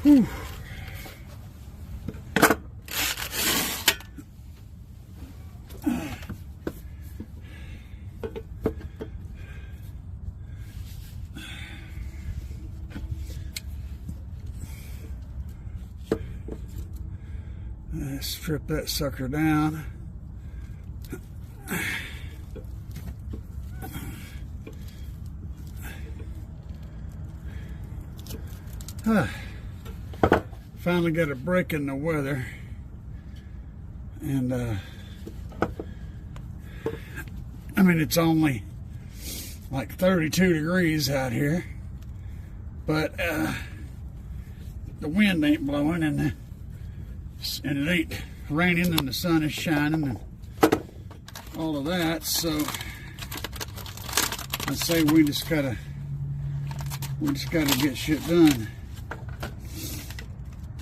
Whew. Strip that sucker down. Finally got a break in the weather, and I mean, it's only like 32 degrees out here, but the wind ain't blowing, and it ain't raining, and the sun is shining, and all of that. So I say we just gotta get shit done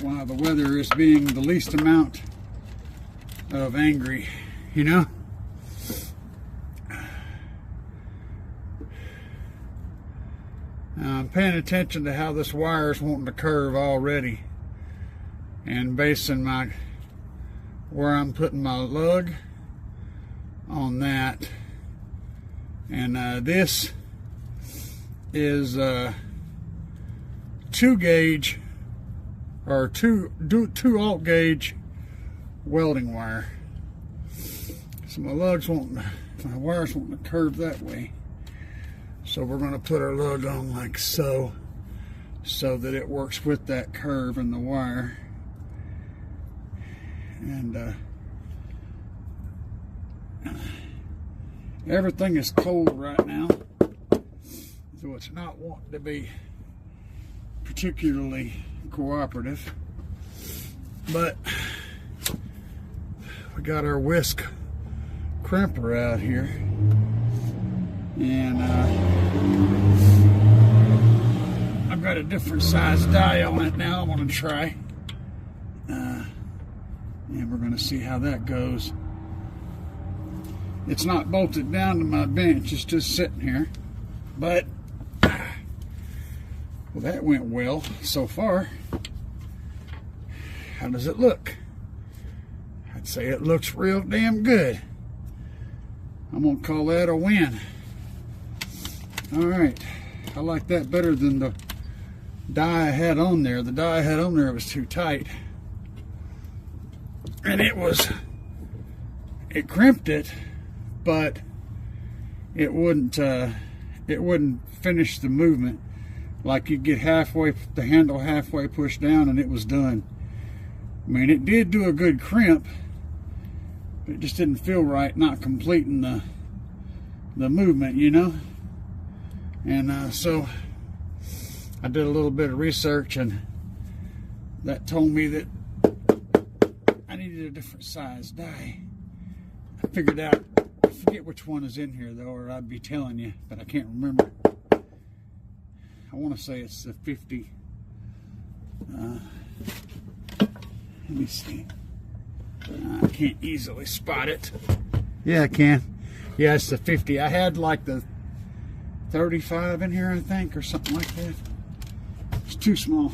while the weather is being the least amount of angry, you know. I'm paying attention to how this wire is wanting to curve already, and basing where I'm putting my lug on that. And this is 2 gauge or two alt gauge welding wire. So my wire's wanting to curve that way. So we're going to put our lug on like so that it works with that curve in the wire. And everything is cold right now, so it's not wanting to be particularly cooperative. But we got our whisk crimper out here, and I've got a different size die on it now. I'm going to try, and we're going to see how that goes. It's not bolted down to my bench, it's just sitting here. But, well, that went well so far. How does it look? I'd say it looks real damn good. I'm going to call that a win. Alright, I like that better than the die I had on there. The die I had on there was too tight. And it crimped it, but it wouldn't finish the movement. Like, you'd get the handle halfway pushed down and it was done. I mean, it did do a good crimp, but it just didn't feel right not completing the movement, you know. And so I did a little bit of research, and that told me that I needed a different size die. I figured out, I forget which one is in here though, or I'd be telling you, but I can't remember. I want to say it's the 50. Let me see. I can't easily spot it. Yeah, I can. Yeah, it's the 50. I had like the 35 in here, I think, or something like that. It's too small.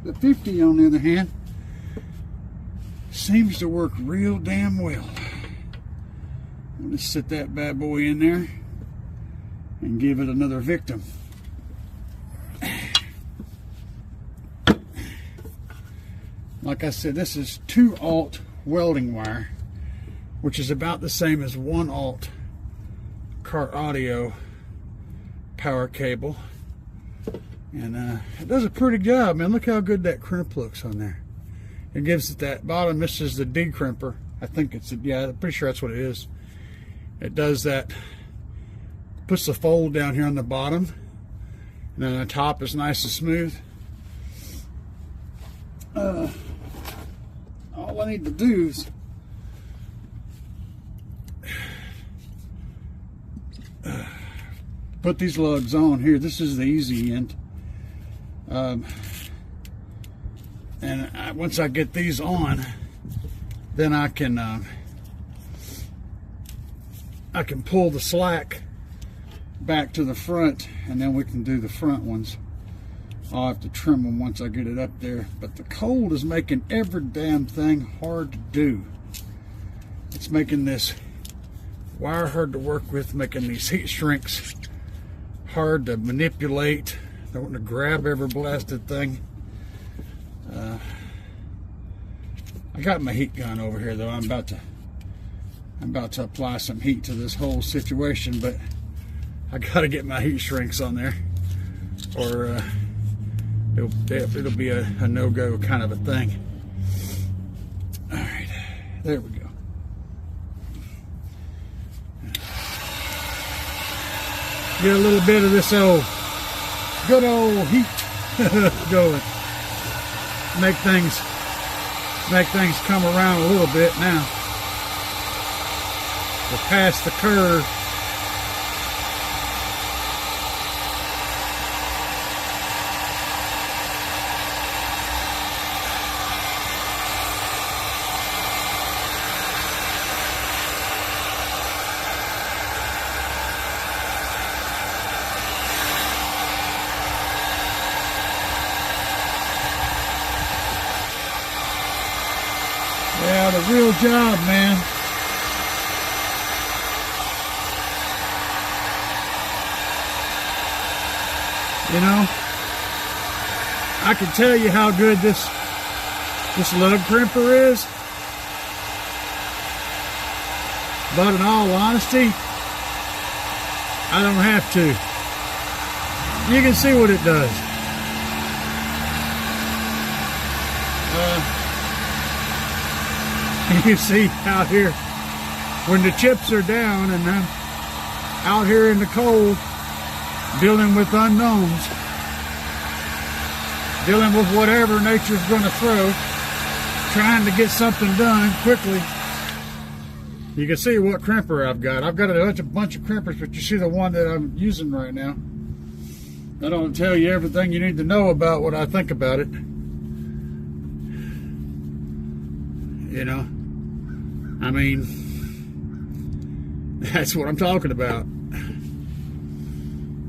The 50, on the other hand, seems to work real damn well. I'm going to sit that bad boy in there and give it another victim. Like I said, this is 2 alt welding wire, which is about the same as 1 alt car audio power cable. And it does a pretty job, man. Look how good that crimp looks on there. It gives it that bottom. This is the decrimper. I think it's, yeah, I'm pretty sure that's what it is. It does that, puts the fold down here on the bottom, and then the top is nice and smooth. All I need to do is put these lugs on here. This is the easy end. And once I get these on, then I can pull the slack back to the front, and then we can do the front ones. I'll have to trim them once I get it up there. But the cold is making every damn thing hard to do. It's making this wire hard to work with, making these heat shrinks hard to manipulate. I want to grab every blasted thing. I got my heat gun over here though. I'm about to apply some heat to this whole situation, but I got to get my heat shrinks on there, or it'll be a no-go kind of a thing. All right, there we go. Get a little bit of this good old heat going. Make things come around a little bit now. We're past the curve. Yeah, the real job, man. You know, I can tell you how good this lug crimper is, but in all honesty, I don't have to. You can see what it does. You see out here, when the chips are down and I'm out here in the cold, dealing with unknowns, dealing with whatever nature's going to throw, trying to get something done quickly. You can see what crimper I've got. I've got a bunch of crimpers, but you see the one that I'm using right now. I don't tell you everything you need to know about what I think about it. You know, I mean, that's what I'm talking about.